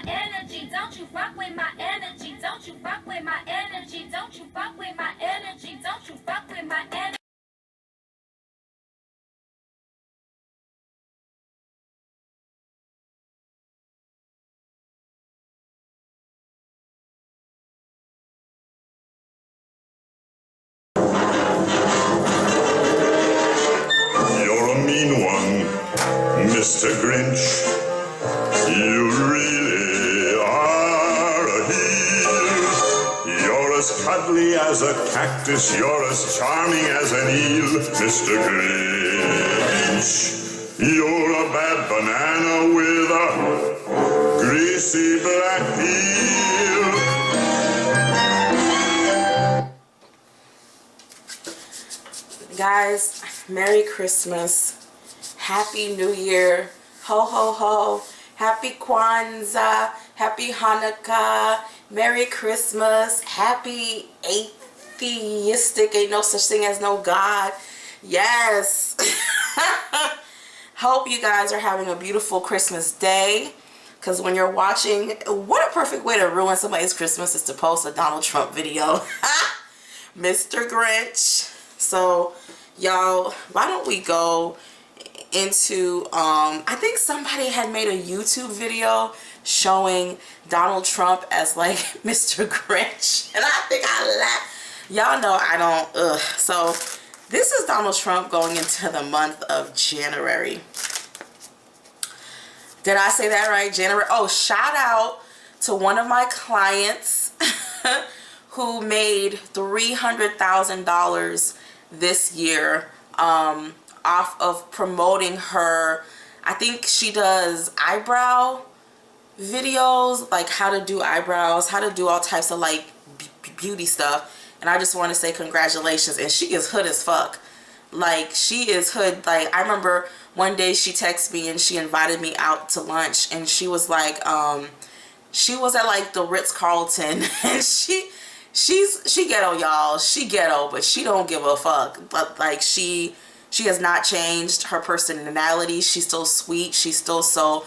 my energy. Don't you fuck with my energy. Don't you fuck with my energy. Don't you fuck with my energy. Don't you fuck with my energy. You're a mean one, Mr. Grinch. You really are a heel. You're as cuddly as a cactus. You're as charming as an eel, Mr. Grinch. You're a bad banana with a greasy black peel. Guys, Merry Christmas, Happy New Year, ho ho ho, Happy Kwanzaa, Happy Hanukkah, Merry Christmas, Happy Atheistic, ain't no such thing as no God. Yes. Hope you guys are having a beautiful Christmas day, because when you're watching, what a perfect way to ruin somebody's Christmas is to post a Donald Trump video. Mr. Grinch. So y'all, why don't we go into I think somebody had made a YouTube video showing Donald Trump as like Mr. Grinch, and I think I laughed. Y'all know I don't so this is Donald Trump going into the month of January. Did I say that right? January. Oh, shout out to one of my clients who made $300,000 this year off of promoting her. I think she does eyebrow videos, like how to do eyebrows, how to do all types of like beauty stuff. And I just want to say congratulations. And she is hood as fuck. Like, she is hood. Like, I remember one day she texted me and she invited me out to lunch, and she was like, she was at like the Ritz-Carlton, and she ghetto, y'all. She ghetto, but she don't give a fuck. But like, she has not changed her personality. She's still sweet. She's still so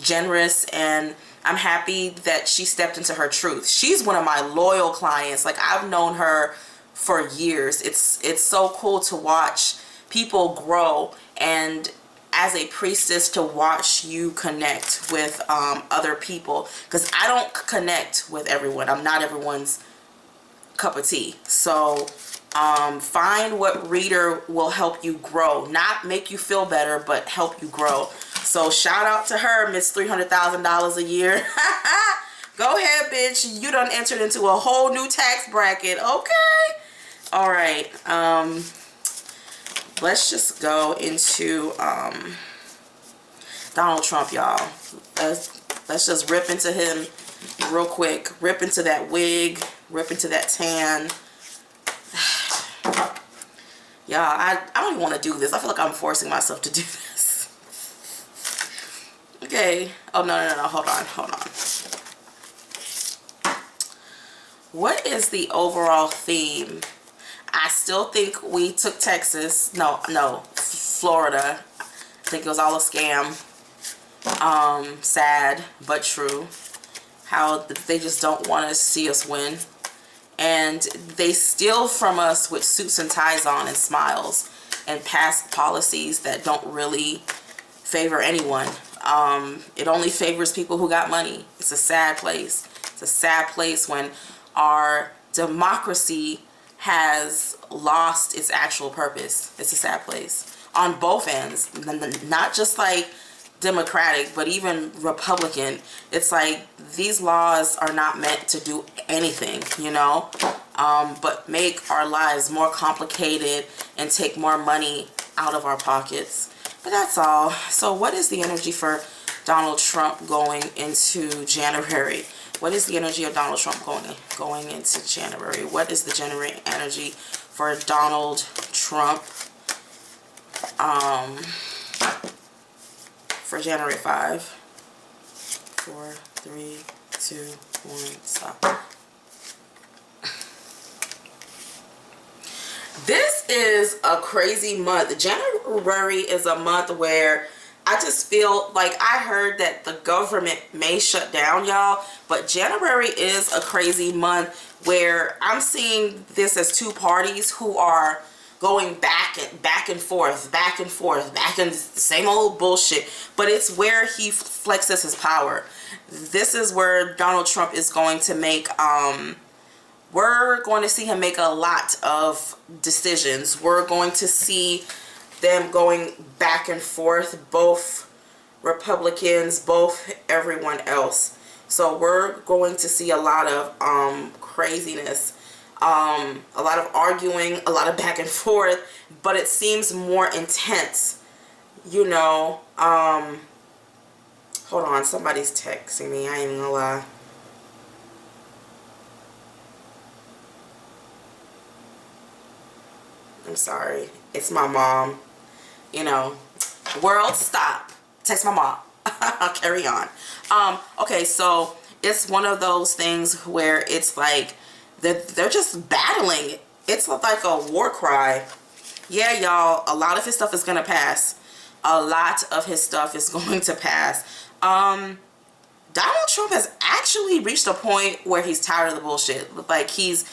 generous, and I'm happy that she stepped into her truth. She's one of my loyal clients. Like, I've known her for years. It's so cool to watch people grow, and as a priestess to watch you connect with other people, because I don't connect with everyone. I'm not everyone's cup of tea. So find what reader will help you grow, not make you feel better, but help you grow. So shout out to her, Miss $300,000 a year. Go ahead, bitch. You done entered into a whole new tax bracket. Okay. All right. Let's just go into Donald Trump, y'all. Let's just rip into him real quick. Rip into that wig. Rip into that tan. Y'all, I don't even want to do this. I feel like I'm forcing myself to do this. Okay. Oh, no. Hold on. What is the overall theme? I still think we took Texas. No, Florida. I think it was all a scam. Sad, but true. How they just don't want to see us win. And they steal from us with suits and ties on and smiles, and pass policies that don't really favor anyone. It only favors people who got money. It's a sad place. It's a sad place when our democracy has lost its actual purpose. It's a sad place on both ends, not just like Democratic, but even Republican. It's like these laws are not meant to do anything, you know, but make our lives more complicated and take more money out of our pockets. But that's all. So what is the energy for Donald Trump going into January? What is the energy of Donald Trump going into January? What is the January energy for Donald Trump for January 5? 4, 3, 2, 1, stop. This is a crazy month. January is a month where I just feel like I heard that the government may shut down, y'all, but January is a crazy month where I'm seeing this as two parties who are going back and forth, back and the same old bullshit. But it's where he flexes his power. This is where Donald Trump is going to make, we're going to see him make a lot of decisions. We're going to see them going back and forth, both Republicans, both everyone else. So we're going to see a lot of craziness, a lot of arguing, a lot of back and forth, but it seems more intense, you know. Hold on, somebody's texting me, I ain't even gonna lie. I'm sorry, it's my mom. You know, world, stop. Text my mom. I'll carry on. Okay, so it's one of those things where it's like they're just battling. It's like a war cry. Yeah, y'all, a lot of his stuff is gonna pass. A lot of his stuff is going to pass. Donald Trump has actually reached a point where he's tired of the bullshit. Like he's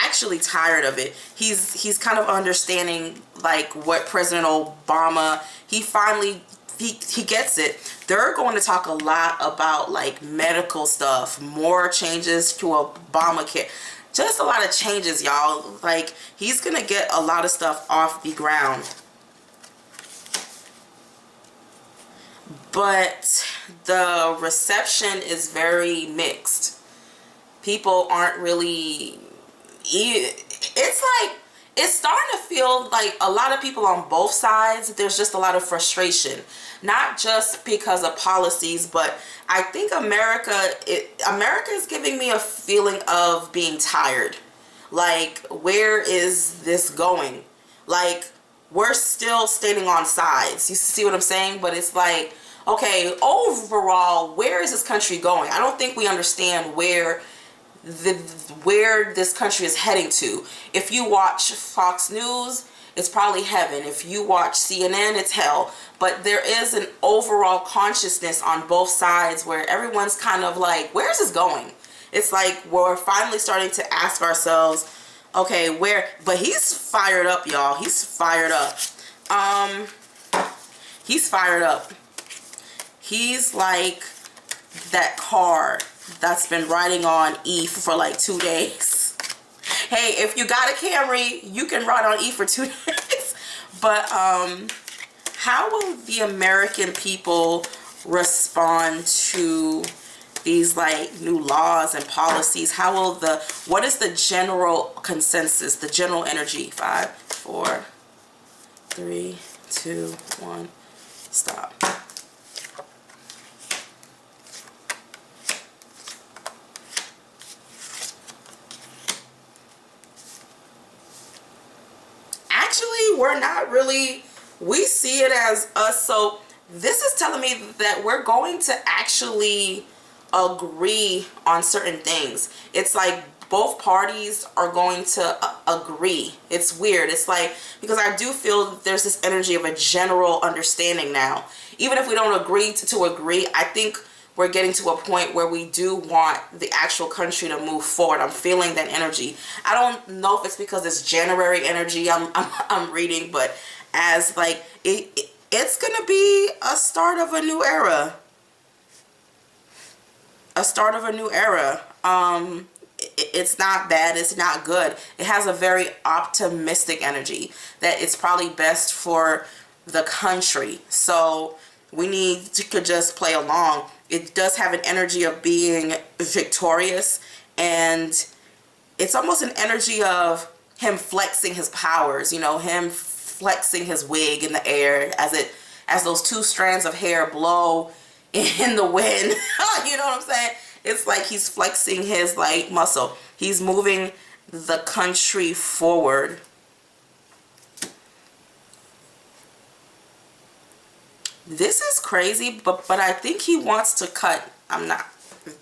actually tired of it. He's kind of understanding like what President Obama, he finally he gets it. They're going to talk a lot about like medical stuff, more changes to Obamacare. Just a lot of changes, y'all. Like he's going to get a lot of stuff off the ground. But the reception is very mixed. People aren't really, it's like, it's starting to feel like a lot of people on both sides, there's just a lot of frustration. Not just because of policies, but I think America is giving me a feeling of being tired. Like, where is this going? Like, we're still standing on sides. You see what I'm saying? But it's like, okay, overall, where is this country going? I don't think we understand where this country is heading to. If you watch Fox News, it's probably heaven. If you watch CNN, it's hell. But there is an overall consciousness on both sides where everyone's kind of like, where's this going? It's like we're finally starting to ask ourselves, okay, where? But he's fired up, y'all. He's fired up. He's fired up. He's like that car that's been riding on E for like 2 days. Hey, if you got a Camry, you can ride on E for 2 days. But how will the American people respond to these like new laws and policies? How will what is the general consensus, the general energy? 5, 4, 3, 2, 1, stop. Actually, we're not really, we see it as us. So this is telling me that we're going to actually agree on certain things. It's like both parties are going to agree. It's weird. It's like, because I do feel that there's this energy of a general understanding now. Even if we don't agree to agree, I think we're getting to a point where we do want the actual country to move forward. I'm feeling that energy. I don't know if it's because it's January energy I'm reading, but as like it's gonna be a start of a new era. A start of a new era. It's not bad, it's not good. It has a very optimistic energy that it's probably best for the country. So we need to just play along. It does have an energy of being victorious, and it's almost an energy of him flexing his powers, you know, him flexing his wig in the air as those 2 strands of hair blow in the wind. You know what I'm saying? It's like he's flexing his like muscle. He's moving the country forward. This is crazy, but I think he wants to cut.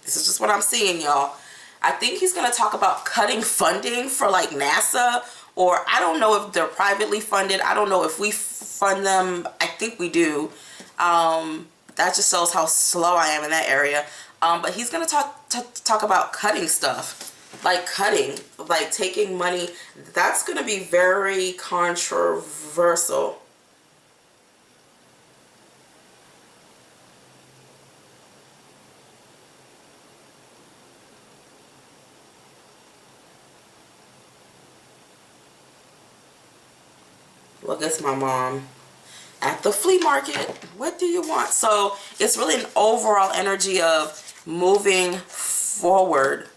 This is just what I'm seeing, y'all. I think he's going to talk about cutting funding for like NASA, or I don't know if they're privately funded. I don't know if we fund them. I think we do. That just shows how slow I am in that area. But he's gonna talk about cutting stuff, like taking money. That's gonna be very controversial. Look, it's my mom at the flea market. What do you want? So it's really an overall energy of moving forward.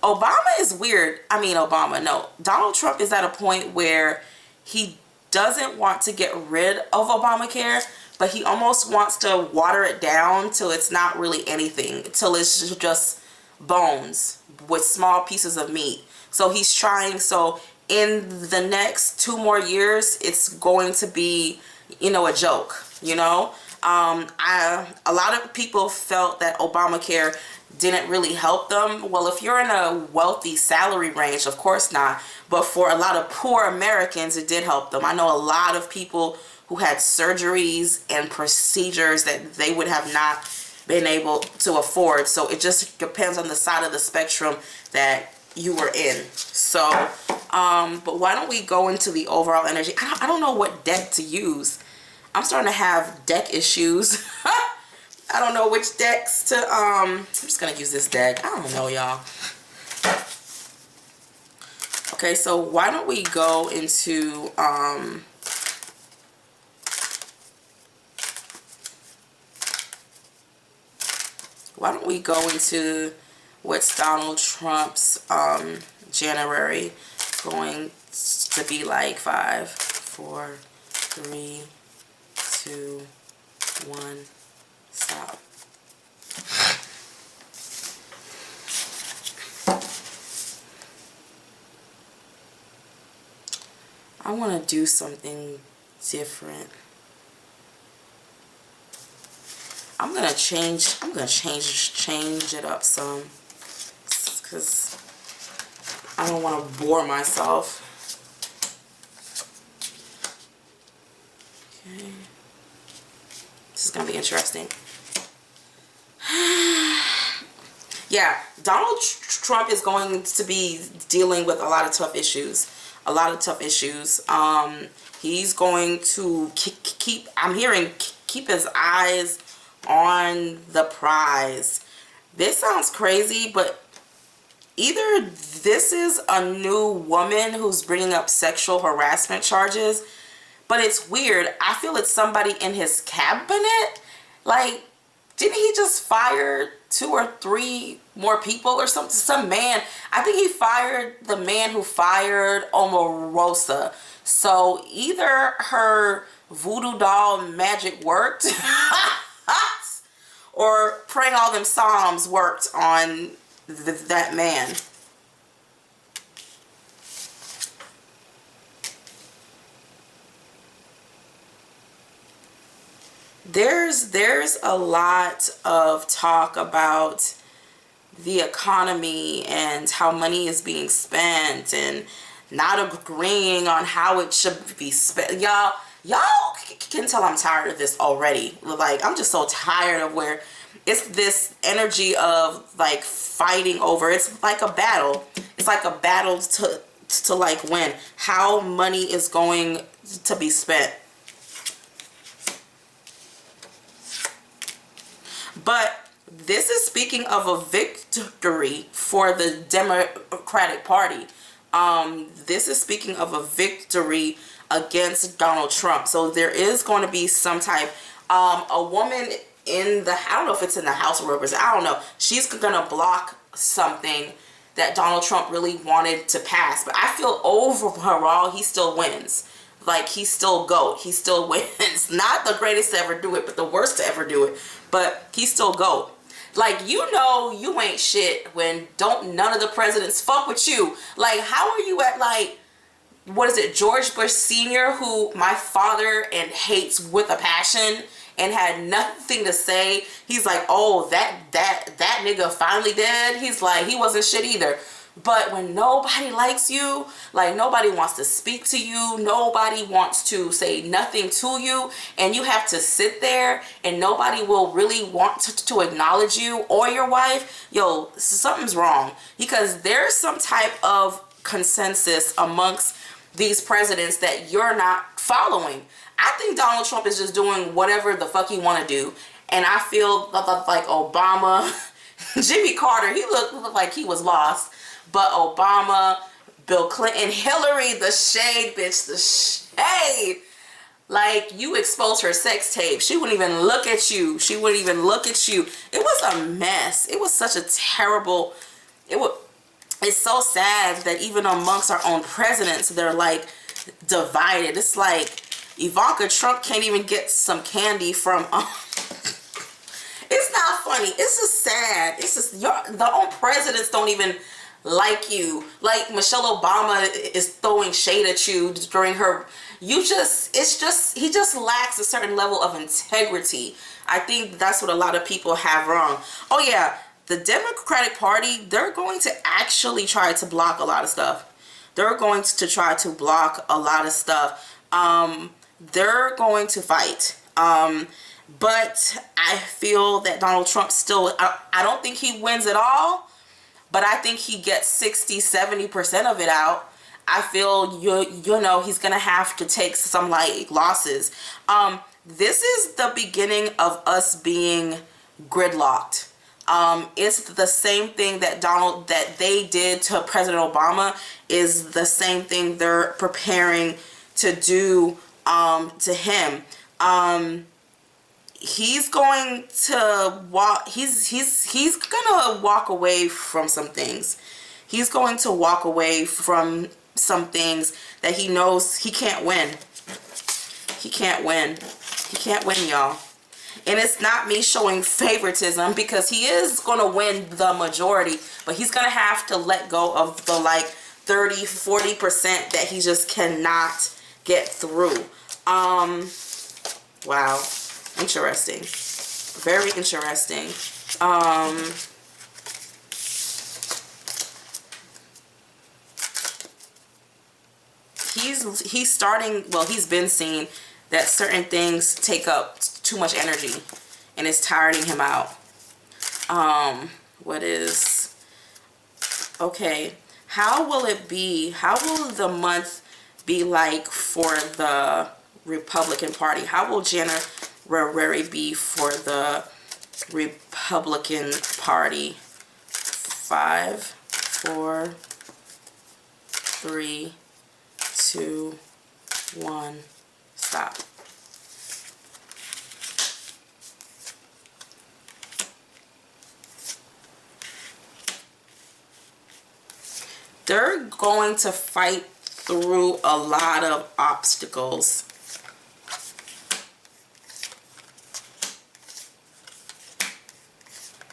Obama is weird. I mean, no. Donald Trump is at a point where he doesn't want to get rid of Obamacare, but he almost wants to water it down till it's not really anything, till it's just bones with small pieces of meat. So he's trying. So in the next 2 more years, it's going to be, a joke, a lot of people felt that Obamacare didn't really help them. Well, if you're in a wealthy salary range, of course not. But for a lot of poor Americans, it did help them. I know a lot of people who had surgeries and procedures that they would have not been able to afford. So it just depends on the side of the spectrum that you were in. So but why don't we go into the overall energy? I don't know what deck to use. I'm starting to have deck issues. I don't know which decks to I'm just gonna use this deck. I don't know, y'all. Okay, so why don't we go into what's Donald Trump's January going to be like. 5, 4, 3, 2, 1, stop. I want to do something different. I'm gonna change it up some, because I don't want to bore myself. Okay. This is gonna be interesting. Yeah, Donald Trump is going to be dealing with a lot of tough issues. He's going to keep his eyes on the prize. This sounds crazy, but either this is a new woman who's bringing up sexual harassment charges, but it's weird. I feel it's somebody in his cabinet. Like, didn't he just fire 2 or 3 more people or something? Some man. I think he fired the man who fired Omarosa. So either her voodoo doll magic worked or praying all them psalms worked on that man. There's a lot of talk about the economy and how money is being spent and not agreeing on how it should be spent. Y'all can tell I'm tired of this already. Like, I'm just so tired of where it's this energy of like fighting over. It's like a battle. It's like a battle to like win. How money is going to be spent. But this is speaking of a victory for the Democratic Party. This is speaking of a victory against Donald Trump. So there is going to be some type, a woman in the, I don't know if it's in the House of Representatives, I don't know. She's going to block something that Donald Trump really wanted to pass. But I feel overall he still wins. Like, he's still GOAT. He still wins. Not the greatest to ever do it, but the worst to ever do it. But he's still GOAT. Like, you ain't shit when none of the presidents fuck with you. Like, how are you at, like, what is it, George Bush Sr., who my father and hates with a passion and had nothing to say? He's like, oh, that nigga finally dead. He's like, he wasn't shit either. But when nobody likes you, like nobody wants to speak to you, nobody wants to say nothing to you, and you have to sit there and nobody will really want to acknowledge you or your wife, yo, something's wrong. Because there's some type of consensus amongst these presidents that you're not following. I think Donald Trump is just doing whatever the fuck he want to do. And I feel like Obama, Jimmy Carter, he looked like he was lost. But Obama, Bill Clinton, Hillary, the shade, bitch, the shade. Like, you exposed her sex tape. She wouldn't even look at you. She wouldn't even look at you. It was a mess. It was such a terrible, it's so sad that even amongst our own presidents, they're like divided. It's like Ivanka Trump can't even get some candy from, it's not funny. It's just sad. It's just, the own presidents don't even like you. Like Michelle Obama is throwing shade at you during her, he just lacks a certain level of integrity. I think that's what a lot of people have wrong. Oh yeah, the Democratic Party, they're going to actually try to block a lot of stuff. They're going to try to block a lot of stuff. They're going to fight. But I feel that Donald Trump still, I don't think he wins it all, but I think he gets 60-70% of it out. I feel, you know, he's going to have to take some like losses. This is the beginning of us being gridlocked. It's the same thing that they did to President Obama is the same thing they're preparing to do to him. He's going to walk, he's gonna walk away from some things. He's going to walk away from some things that he knows he can't win. He can't win. He can't win, y'all. And it's not me showing favoritism because he is going to win the majority, but he's going to have to let go of the like 30-40% that he just cannot get through. Wow. Interesting. Very interesting. He's starting, well, he's been seeing that certain things take up too much energy and it's tiring him out. Okay, how will the month be like for the Republican Party? How will January be for the Republican Party? 5, 4, 3, 2, 1, stop. They're going to fight through a lot of obstacles.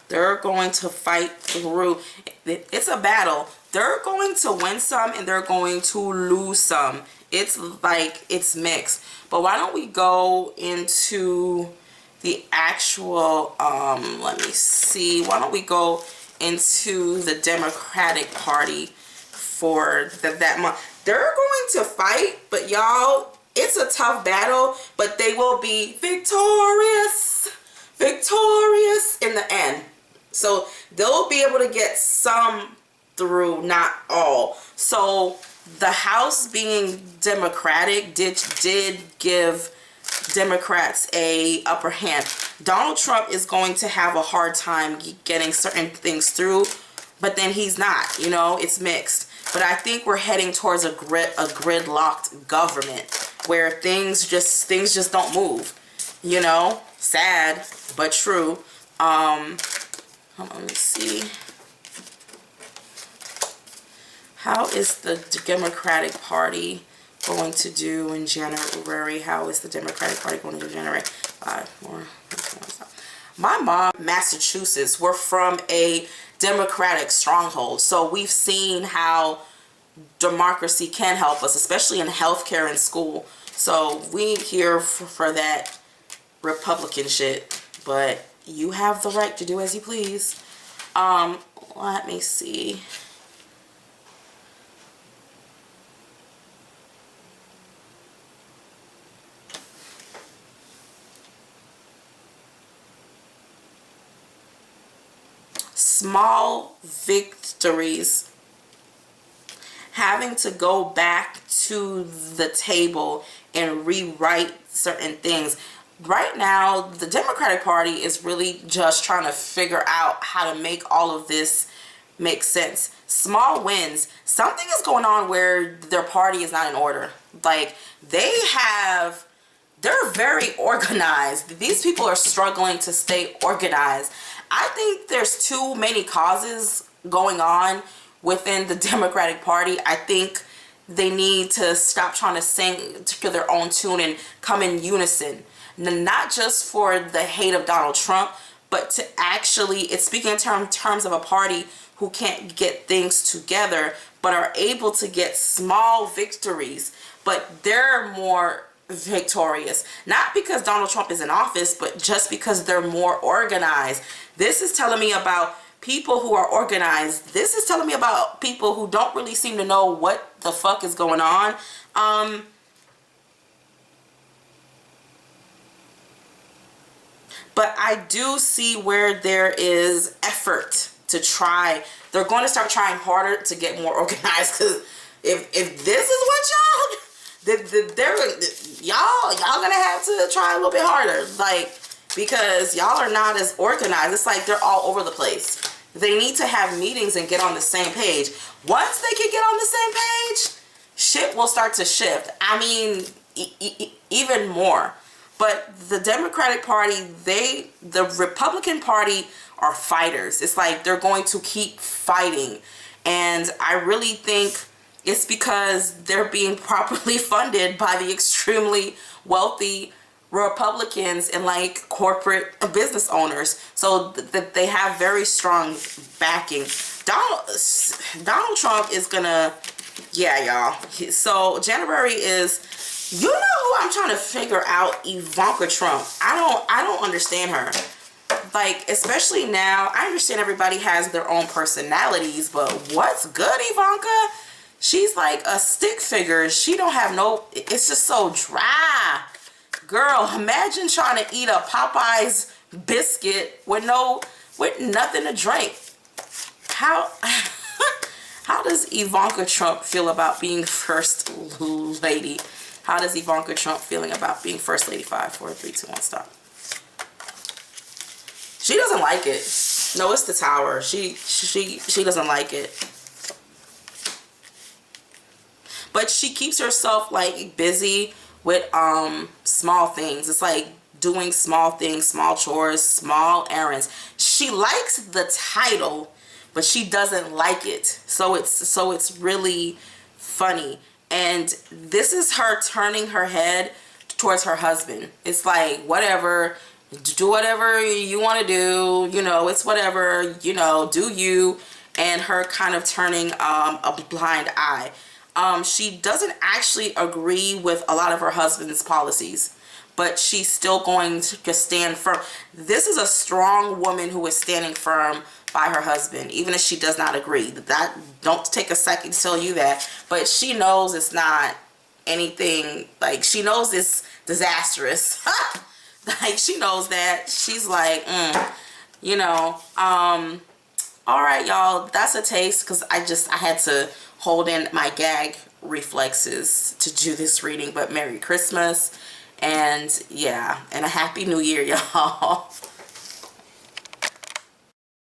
They're going to fight through. It's a battle. They're going to win some and they're going to lose some. It's like, it's mixed. But why don't we go into the actual, let me see. Why don't we go into the Democratic Party for that month? They're going to fight, but y'all, it's a tough battle, but they will be victorious in the end. So they'll be able to get some through, not all. So the House being Democratic did give Democrats a upper hand. Donald Trump is going to have a hard time getting certain things through, but then he's not, you know, it's mixed. But I think we're heading towards a gridlocked government where things just don't move, you know. Sad but true. Hold on, let me see. How is the Democratic Party going to do in January? How is the Democratic Party going to do in January? 5, 4, 3, my mom, Massachusetts, we're from a Democratic stronghold. So we've seen how democracy can help us, especially in healthcare and school. So we ain't here for that Republican shit. But you have the right to do as you please. Let me see. small victories, having to go back to the table and rewrite certain things. Right now, the Democratic Party is really just trying to figure out how to make all of this make sense. Small wins. Something is going on where their party is not in order. Like, they're very organized. These people are struggling to stay organized. I think there's too many causes going on within the Democratic Party. I think they need to stop trying to sing to their own tune and come in unison. Not just for the hate of Donald Trump, but to actually, it's speaking in terms of a party who can't get things together, but are able to get small victories, but they're more victorious. Not because Donald Trump is in office, but just because they're more organized. This is telling me about people who are organized. This is telling me about people who don't really seem to know what the fuck is going on. But I do see where there is effort to try. They're going to start trying harder to get more organized, because if this is what y'all gonna have to try a little bit harder, like, because y'all are not as organized. It's like they're all over the place. They need to have meetings and get on the same page. Once they can get on the same page, shit will start to shift. I mean, even more. But the Democratic Party, the Republican Party are fighters. It's like they're going to keep fighting. And I really think it's because they're being properly funded by the extremely wealthy Republicans and like corporate business owners. So that they have very strong backing. Donald Trump is gonna, yeah, y'all. So January is, you know who I'm trying to figure out? Ivanka Trump. I don't understand her. Like, especially now, I understand everybody has their own personalities, but what's good, Ivanka? She's like a stick figure. She don't have no, it's just so dry. Girl, imagine trying to eat a Popeye's biscuit with nothing to drink. How does Ivanka Trump feel about being first lady? How does Ivanka Trump feeling about being first lady? 5, 4, 3, 2, 1, stop. She doesn't like it. No, it's the tower. She doesn't like it. But she keeps herself like busy with small things. It's like doing small things, small chores, small errands. She likes the title, but she doesn't like it. So it's really funny. And this is her turning her head towards her husband. It's like, whatever, do whatever you want to do, you know, it's whatever, you know, do you. And her kind of turning a blind eye. She doesn't actually agree with a lot of her husband's policies, but she's still going to stand firm. This is a strong woman who is standing firm by her husband, even if she does not agree. That, don't take a second to tell you that, but she knows it's not anything, like, she knows it's disastrous. Like, she knows that. She's like, you know, all right, y'all, that's a taste, because I had to hold in my gag reflexes to do this reading. But Merry Christmas, and yeah, and a Happy New Year, y'all.